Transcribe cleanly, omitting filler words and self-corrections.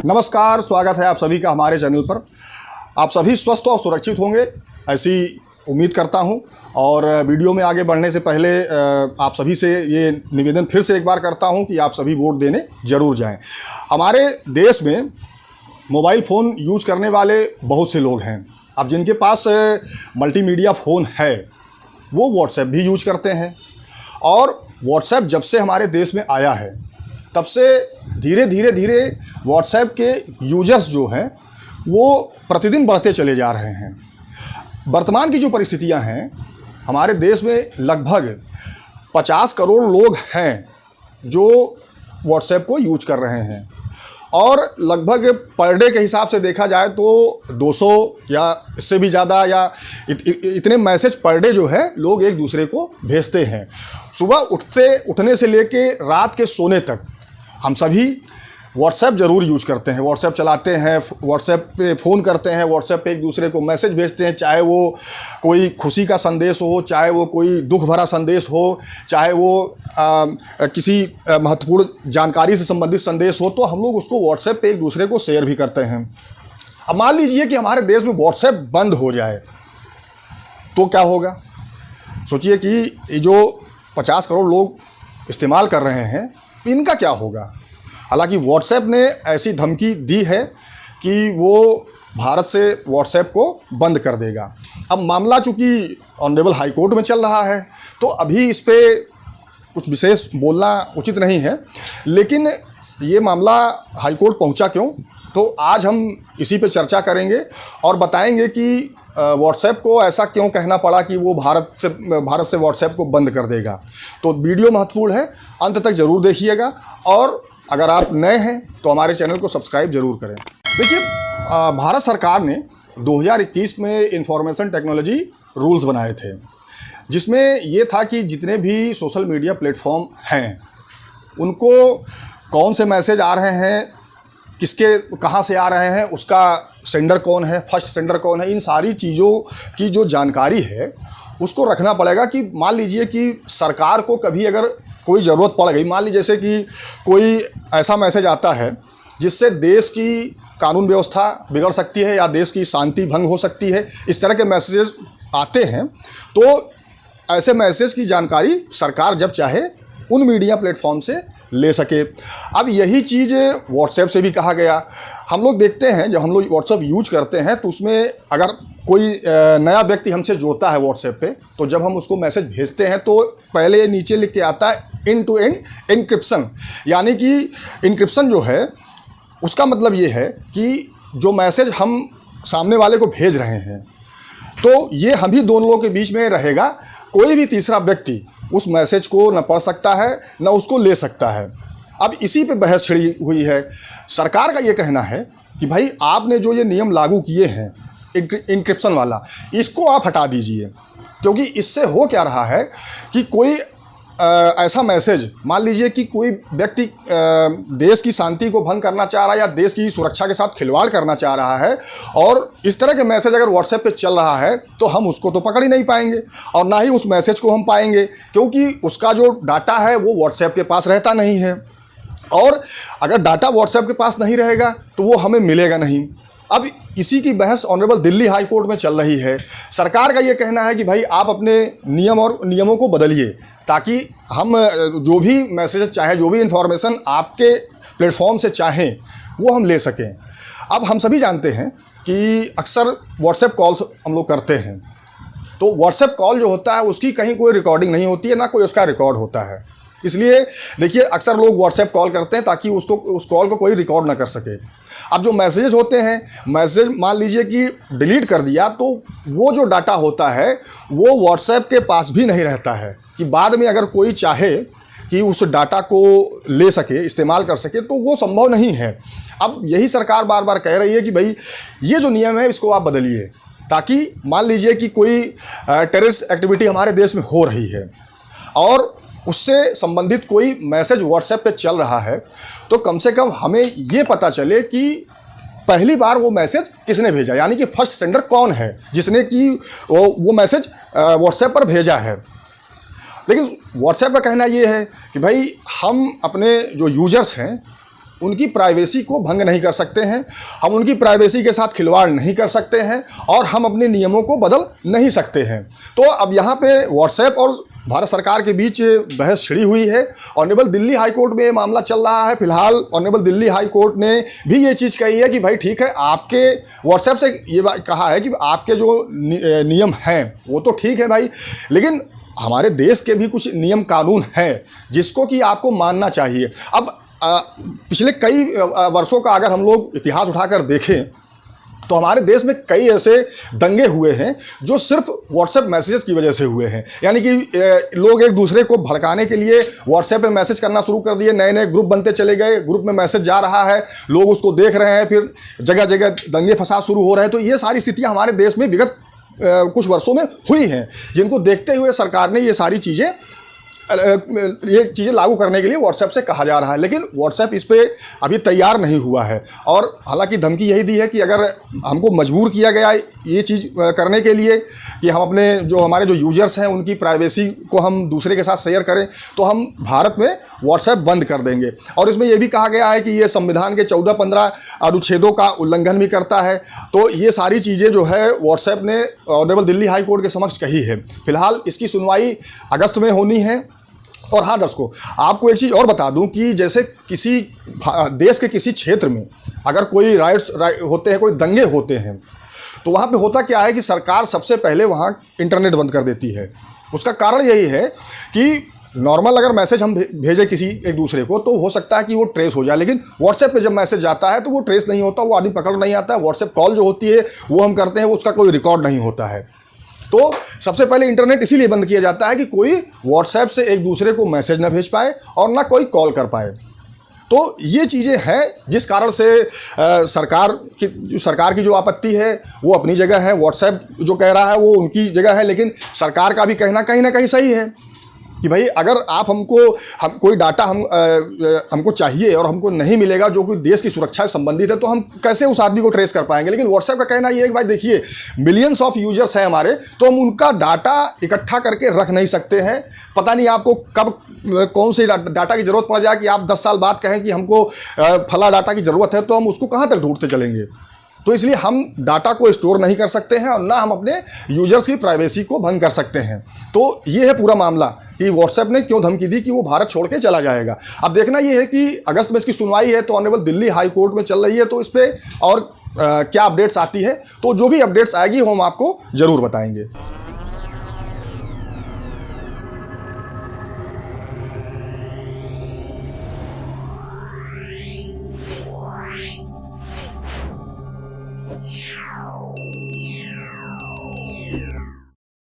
नमस्कार, स्वागत है आप सभी का हमारे चैनल पर। आप सभी स्वस्थ और सुरक्षित होंगे ऐसी उम्मीद करता हूं। और वीडियो में आगे बढ़ने से पहले आप सभी से ये निवेदन फिर से एक बार करता हूं कि आप सभी वोट देने ज़रूर जाएं। हमारे देश में मोबाइल फ़ोन यूज करने वाले बहुत से लोग हैं। अब जिनके पास मल्टीमीडिया फ़ोन है वो व्हाट्सएप भी यूज करते हैं। और व्हाट्सएप जब से हमारे देश में आया है तब से धीरे धीरे व्हाट्सएप के यूजर्स जो हैं वो प्रतिदिन बढ़ते चले जा रहे हैं। वर्तमान की जो परिस्थितियां हैं, हमारे देश में लगभग 50 करोड़ लोग हैं जो व्हाट्सएप को यूज कर रहे हैं। और लगभग पर डे के हिसाब से देखा जाए तो 200 या इससे भी ज़्यादा या इतने मैसेज पर डे जो है लोग एक दूसरे को भेजते हैं। सुबह उठने से लेके रात के सोने तक हम सभी व्हाट्सएप ज़रूर यूज करते हैं। व्हाट्सएप चलाते हैं, व्हाट्सएप पे फ़ोन करते हैं, व्हाट्सएप पे एक दूसरे को मैसेज भेजते हैं, चाहे वो कोई खुशी का संदेश हो, चाहे वो कोई दुख भरा संदेश हो, चाहे वो किसी महत्वपूर्ण जानकारी से संबंधित संदेश हो, तो हम लोग उसको व्हाट्सएप पे एक दूसरे को शेयर भी करते हैं। अब मान लीजिए कि हमारे देश में व्हाट्सएप बंद हो जाए तो क्या होगा। सोचिए कि ये जो 50 करोड़ लोग इस्तेमाल कर रहे हैं इनका क्या होगा। हालांकि व्हाट्सएप ने ऐसी धमकी दी है कि वो भारत से व्हाट्सएप को बंद कर देगा। अब मामला चूँकि ऑनरेबल हाई कोर्ट में चल रहा है तो अभी इस पे कुछ विशेष बोलना उचित नहीं है, लेकिन ये मामला हाई कोर्ट पहुंचा क्यों, तो आज हम इसी पे चर्चा करेंगे और बताएंगे कि व्हाट्सएप को ऐसा क्यों कहना पड़ा कि वो भारत से व्हाट्सएप को बंद कर देगा। तो वीडियो महत्वपूर्ण है, अंत तक ज़रूर देखिएगा। और अगर आप नए हैं तो हमारे चैनल को सब्सक्राइब ज़रूर करें। देखिए, भारत सरकार ने 2021 में इंफॉर्मेशन टेक्नोलॉजी रूल्स बनाए थे, जिसमें ये था कि जितने भी सोशल मीडिया प्लेटफॉर्म हैं उनको कौन से मैसेज आ रहे हैं, किसके कहाँ से आ रहे हैं, उसका सेंडर कौन है, फर्स्ट सेंडर कौन है, इन सारी चीज़ों की जो जानकारी है उसको रखना पड़ेगा। कि मान लीजिए कि सरकार को कभी अगर कोई ज़रूरत पड़ गई, मान लीजिए जैसे कि कोई ऐसा मैसेज आता है जिससे देश की कानून व्यवस्था बिगड़ सकती है या देश की शांति भंग हो सकती है, इस तरह के मैसेजेस आते हैं, तो ऐसे मैसेज की जानकारी सरकार जब चाहे उन मीडिया प्लेटफॉर्म से ले सके। अब यही चीज़ व्हाट्सएप से भी कहा गया। हम लोग देखते हैं जब हम लोग व्हाट्सएप यूज करते हैं तो उसमें अगर कोई नया व्यक्ति हमसे जुड़ता है व्हाट्सएप पे, तो जब हम उसको मैसेज भेजते हैं तो पहले नीचे लिख के आता है एंड टू एंड एन्क्रिप्शन। यानी कि इनक्रिप्शन जो है उसका मतलब ये है कि जो मैसेज हम सामने वाले को भेज रहे हैं तो ये हम ही दोनों लोगों के बीच में रहेगा। कोई भी तीसरा व्यक्ति उस मैसेज को न पढ़ सकता है न उसको ले सकता है। अब इसी पे बहस छिड़ी हुई है। सरकार का ये कहना है कि भाई आपने जो ये नियम लागू किए हैं इनक्रिप्शन वाला, इसको आप हटा दीजिए, क्योंकि इससे हो क्या रहा है कि कोई ऐसा मैसेज, मान लीजिए कि कोई व्यक्ति देश की शांति को भंग करना चाह रहा है या देश की सुरक्षा के साथ खिलवाड़ करना चाह रहा है, और इस तरह के मैसेज अगर व्हाट्सएप पे चल रहा है तो हम उसको तो पकड़ ही नहीं पाएंगे और ना ही उस मैसेज को हम पाएंगे, क्योंकि उसका जो डाटा है वो व्हाट्सएप के पास रहता नहीं है। और अगर डाटा व्हाट्सएप के पास नहीं रहेगा तो वो हमें मिलेगा नहीं। अब इसी की बहस ऑनरेबल दिल्ली हाई कोर्ट में चल रही है। सरकार का ये कहना है कि भाई आप अपने नियमों को बदलिए ताकि हम जो भी मैसेज चाहे, जो भी इन्फॉर्मेशन आपके प्लेटफॉर्म से चाहें वो हम ले सकें। अब हम सभी जानते हैं कि अक्सर व्हाट्सएप कॉल्स हम लोग करते हैं, तो व्हाट्सएप कॉल जो होता है उसकी कहीं कोई रिकॉर्डिंग नहीं होती है, ना कोई उसका रिकॉर्ड होता है। इसलिए देखिए, अक्सर लोग व्हाट्सएप कॉल करते हैं ताकि उस कॉल को कोई रिकॉर्ड ना कर सके। अब जो मैसेजेस होते हैं, मैसेज मान लीजिए कि डिलीट कर दिया तो वो जो डाटा होता है वो व्हाट्सएप के पास भी नहीं रहता है कि बाद में अगर कोई चाहे कि उस डाटा को ले सके, इस्तेमाल कर सके, तो वो संभव नहीं है। अब यही सरकार बार बार कह रही है कि भाई ये जो नियम है इसको आप बदलिए, ताकि मान लीजिए कि कोई टेररिस्ट एक्टिविटी हमारे देश में हो रही है और उससे संबंधित कोई मैसेज व्हाट्सएप पे चल रहा है, तो कम से कम हमें ये पता चले कि पहली बार वो मैसेज किसने भेजा, यानी कि फर्स्ट सेंडर कौन है जिसने कि वो मैसेज व्हाट्सएप पर भेजा है। लेकिन व्हाट्सएप का कहना ये है कि भाई हम अपने जो यूजर्स हैं उनकी प्राइवेसी को भंग नहीं कर सकते हैं, हम उनकी प्राइवेसी के साथ खिलवाड़ नहीं कर सकते हैं और हम अपने नियमों को बदल नहीं सकते हैं। तो अब यहाँ पे व्हाट्सएप और भारत सरकार के बीच बहस छिड़ी हुई है। ऑनरेबल दिल्ली हाई कोर्ट में ये मामला चल रहा है। फिलहाल ऑनरेबल दिल्ली हाई कोर्ट ने भी ये चीज़ कही है कि भाई ठीक है, आपके व्हाट्सएप से ये कहा है कि आपके जो नियम हैं वो तो ठीक है भाई, लेकिन हमारे देश के भी कुछ नियम कानून हैं जिसको कि आपको मानना चाहिए। अब पिछले कई वर्षों का अगर हम लोग इतिहास उठाकर देखें तो हमारे देश में कई ऐसे दंगे हुए हैं जो सिर्फ व्हाट्सएप मैसेजेस की वजह से हुए हैं। यानी कि लोग एक दूसरे को भड़काने के लिए व्हाट्सएप पे मैसेज करना शुरू कर दिए, नए नए ग्रुप बनते चले गए, ग्रुप में मैसेज जा रहा है, लोग उसको देख रहे हैं, फिर जगह जगह दंगे फसाद शुरू हो रहे हैं। तो ये सारी स्थितियाँ हमारे देश में विगत कुछ वर्षों में हुई हैं, जिनको देखते हुए सरकार ने ये सारी चीज़ें लागू करने के लिए व्हाट्सएप से कहा जा रहा है। लेकिन व्हाट्सएप इस पर अभी तैयार नहीं हुआ है और हालांकि धमकी यही दी है कि अगर हमको मजबूर किया गया ये चीज़ करने के लिए कि हम अपने हमारे जो यूजर्स हैं उनकी प्राइवेसी को हम दूसरे के साथ शेयर करें, तो हम भारत में व्हाट्सएप बंद कर देंगे। और इसमें यह भी कहा गया है कि ये संविधान के 14-15 अनुच्छेदों का उल्लंघन भी करता है। तो ये सारी चीज़ें जो है व्हाट्सएप ने ऑनरेबल दिल्ली हाई कोर्ट के समक्ष कही है। फिलहाल इसकी सुनवाई अगस्त में होनी है। और हाँ दर्शकों, आपको एक चीज़ और बता दूं कि जैसे किसी देश के किसी क्षेत्र में अगर कोई राइट्स होते हैं, कोई दंगे होते हैं, तो वहाँ पे होता क्या है कि सरकार सबसे पहले वहाँ इंटरनेट बंद कर देती है। उसका कारण यही है कि नॉर्मल अगर मैसेज हम भेजें किसी एक दूसरे को तो हो सकता है कि वो ट्रेस हो जाए, लेकिन व्हाट्सएप पे जब मैसेज जाता है तो वो ट्रेस नहीं होता, वो आदमी पकड़ नहीं आता है। व्हाट्सएप कॉल जो होती है वो हम करते हैं, वो उसका कोई रिकॉर्ड नहीं होता है। तो सबसे पहले इंटरनेट इसीलिए बंद किया जाता है कि कोई व्हाट्सएप से एक दूसरे को मैसेज ना भेज पाए और ना कोई कॉल कर पाए। तो ये चीज़ें हैं जिस कारण से सरकार की जो आपत्ति है वो अपनी जगह है, व्हाट्सएप जो कह रहा है वो उनकी जगह है, लेकिन सरकार का भी कहना कहीं ना कहीं सही है कि भाई अगर आप हम कोई डाटा हमको चाहिए और हमको नहीं मिलेगा जो कि देश की सुरक्षा से संबंधित है, तो हम कैसे उस आदमी को ट्रेस कर पाएंगे। लेकिन व्हाट्सएप का कहना ये है कि भाई देखिए, मिलियंस ऑफ यूजर्स हैं हमारे, तो हम उनका डाटा इकट्ठा करके रख नहीं सकते हैं। पता नहीं आपको कब कौन सी डाटा की ज़रूरत पड़ जाए कि आप 10 साल बाद कहें कि हमको फला डाटा की ज़रूरत है, तो हम उसको कहाँ तक ढूंढते चलेंगे। तो इसलिए हम डाटा को स्टोर नहीं कर सकते हैं और ना हम अपने यूजर्स की प्राइवेसी को भंग कर सकते हैं। तो ये है पूरा मामला कि व्हाट्सएप ने क्यों धमकी दी कि वो भारत छोड़ के चला जाएगा। अब देखना ये है कि अगस्त में इसकी सुनवाई है, तो ऑनरेबल दिल्ली हाई कोर्ट में चल रही है, तो इस पर और क्या अपडेट्स आती है, तो जो भी अपडेट्स आएगी वो हम आपको ज़रूर बताएंगे। Yeah.